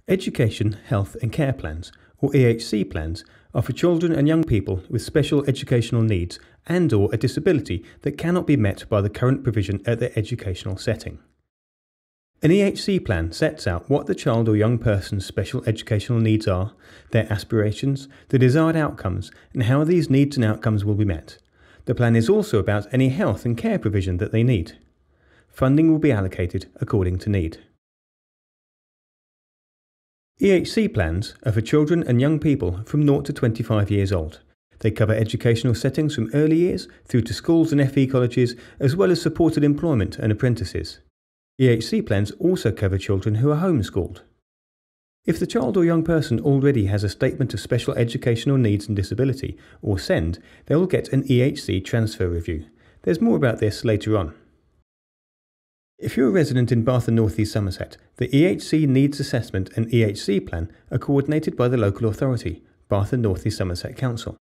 Education, Health and Care Plans, or EHC plans, are for children and young people with special educational needs and/or a disability that cannot be met by the current provision at their educational setting. An EHC plan sets out what the child or young person's special educational needs are, their aspirations, the desired outcomes, and how these needs and outcomes will be met. The plan is also about any health and care provision that they need. Funding will be allocated according to need. EHC plans are for children and young people from 0 to 25 years old. They cover educational settings from early years through to schools and FE colleges, as well as supported employment and apprentices. EHC plans also cover children who are homeschooled. If the child or young person already has a Statement of Special Educational Needs and Disability, or SEND, they will get an EHC transfer review. There's more about this later on. If you're a resident in Bath and North East Somerset, the EHC Needs Assessment and EHC Plan are coordinated by the local authority, Bath and North East Somerset Council.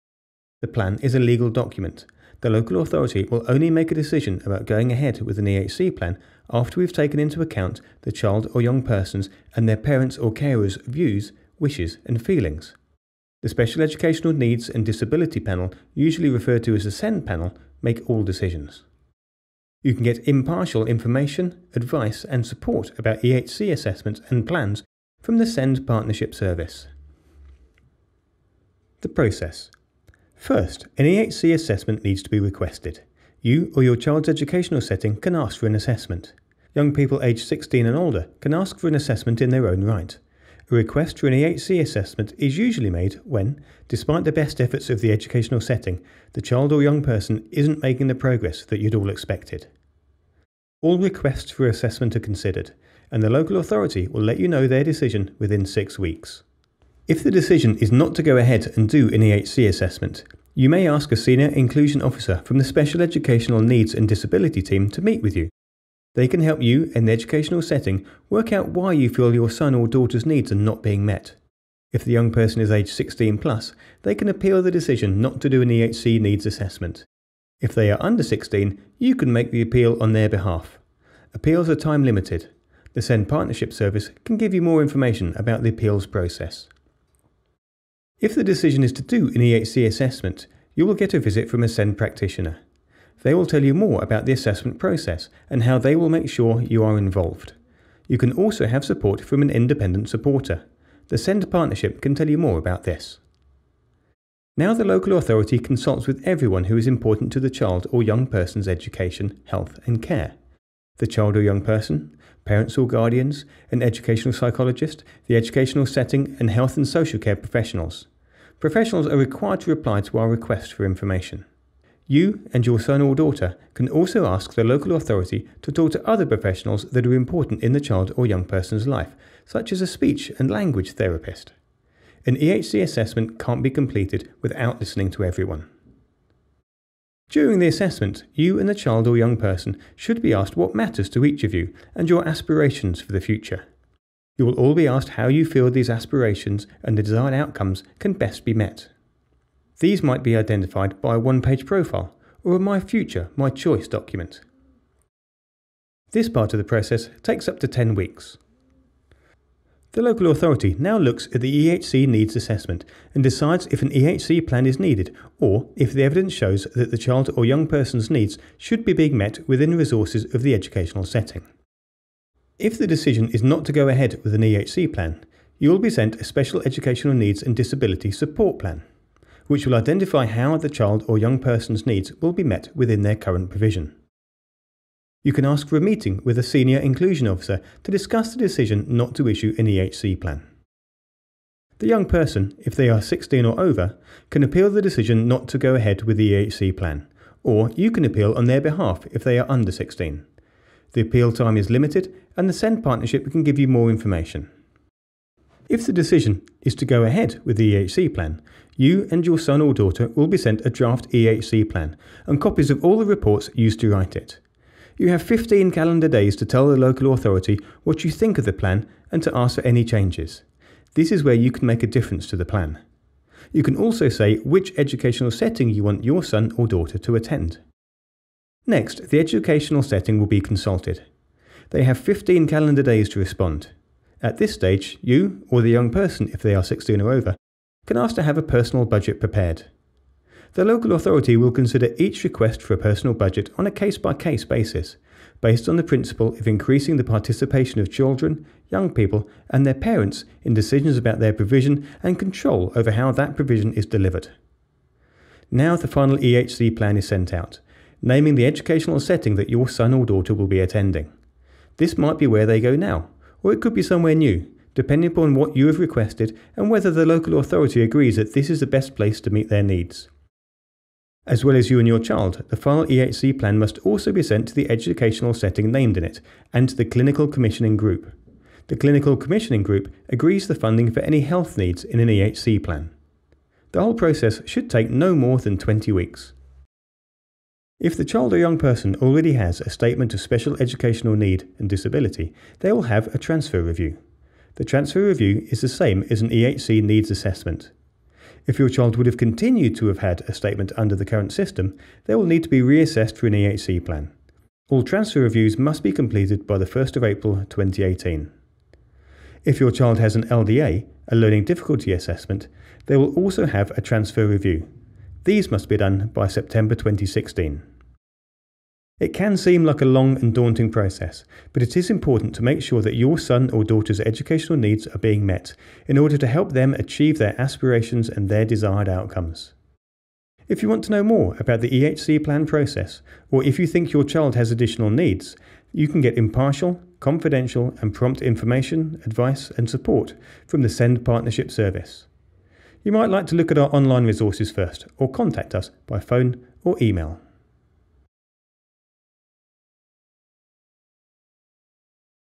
The plan is a legal document. The local authority will only make a decision about going ahead with an EHC plan after we've taken into account the child or young person's and their parents' or carers' views, wishes and feelings. The Special Educational Needs and Disability Panel, usually referred to as the SEND panel, make all decisions. You can get impartial information, advice and support about EHC assessments and plans from the SEND Partnership Service. The process. First, an EHC assessment needs to be requested. You or your child's educational setting can ask for an assessment. Young people aged 16 and older can ask for an assessment in their own right. A request for an EHC assessment is usually made when, despite the best efforts of the educational setting, the child or young person isn't making the progress that you'd all expected. All requests for assessment are considered, and the local authority will let you know their decision within 6 weeks. If the decision is not to go ahead and do an EHC assessment, you may ask a senior inclusion officer from the Special Educational Needs and Disability team to meet with you. They can help you in the educational setting work out why you feel your son or daughter's needs are not being met. If the young person is aged 16 plus, they can appeal the decision not to do an EHC needs assessment. If they are under 16, you can make the appeal on their behalf. Appeals are time limited. The SEND Partnership Service can give you more information about the appeals process. If the decision is to do an EHC assessment, you will get a visit from a SEND practitioner. They will tell you more about the assessment process and how they will make sure you are involved. You can also have support from an independent supporter. The SEND Partnership can tell you more about this. Now the local authority consults with everyone who is important to the child or young person's education, health and care. The child or young person, parents or guardians, an educational psychologist, the educational setting and health and social care professionals. Professionals are required to reply to our request for information. You and your son or daughter can also ask the local authority to talk to other professionals that are important in the child or young person's life, such as a speech and language therapist. An EHC assessment can't be completed without listening to everyone. During the assessment, you and the child or young person should be asked what matters to each of you and your aspirations for the future. You will all be asked how you feel these aspirations and the desired outcomes can best be met. These might be identified by a one-page profile or a My Future, My Choice document. This part of the process takes up to 10 weeks. The local authority now looks at the EHC needs assessment and decides if an EHC plan is needed or if the evidence shows that the child or young person's needs should be being met within the resources of the educational setting. If the decision is not to go ahead with an EHC plan, you will be sent a Special Educational Needs and Disability Support Plan, which will identify how the child or young person's needs will be met within their current provision. You can ask for a meeting with a senior inclusion officer to discuss the decision not to issue an EHC plan. The young person, if they are 16 or over, can appeal the decision not to go ahead with the EHC plan, or you can appeal on their behalf if they are under 16. The appeal time is limited and the SEND Partnership can give you more information. If the decision is to go ahead with the EHC plan, you and your son or daughter will be sent a draft EHC plan and copies of all the reports used to write it. You have 15 calendar days to tell the local authority what you think of the plan and to ask for any changes. This is where you can make a difference to the plan. You can also say which educational setting you want your son or daughter to attend. Next, the educational setting will be consulted. They have 15 calendar days to respond. At this stage, you, or the young person if they are 16 or over, can ask to have a personal budget prepared. The local authority will consider each request for a personal budget on a case-by-case basis, based on the principle of increasing the participation of children, young people and their parents in decisions about their provision and control over how that provision is delivered. Now the final EHC plan is sent out, naming the educational setting that your son or daughter will be attending. This might be where they go now, or it could be somewhere new, depending upon what you have requested and whether the local authority agrees that this is the best place to meet their needs. As well as you and your child, the final EHC plan must also be sent to the educational setting named in it and to the Clinical Commissioning Group. The Clinical Commissioning Group agrees the funding for any health needs in an EHC plan. The whole process should take no more than 20 weeks. If the child or young person already has a statement of special educational need and disability, they will have a transfer review. The transfer review is the same as an EHC needs assessment. If your child would have continued to have had a statement under the current system, they will need to be reassessed for an EHC plan. All transfer reviews must be completed by the 1st of April 2018. If your child has an LDA, a Learning Difficulty Assessment, they will also have a transfer review. These must be done by September 2016. It can seem like a long and daunting process, but it is important to make sure that your son or daughter's educational needs are being met in order to help them achieve their aspirations and their desired outcomes. If you want to know more about the EHC plan process, or if you think your child has additional needs, you can get impartial, confidential and prompt information, advice and support from the SEND Partnership Service. You might like to look at our online resources first, or contact us by phone or email.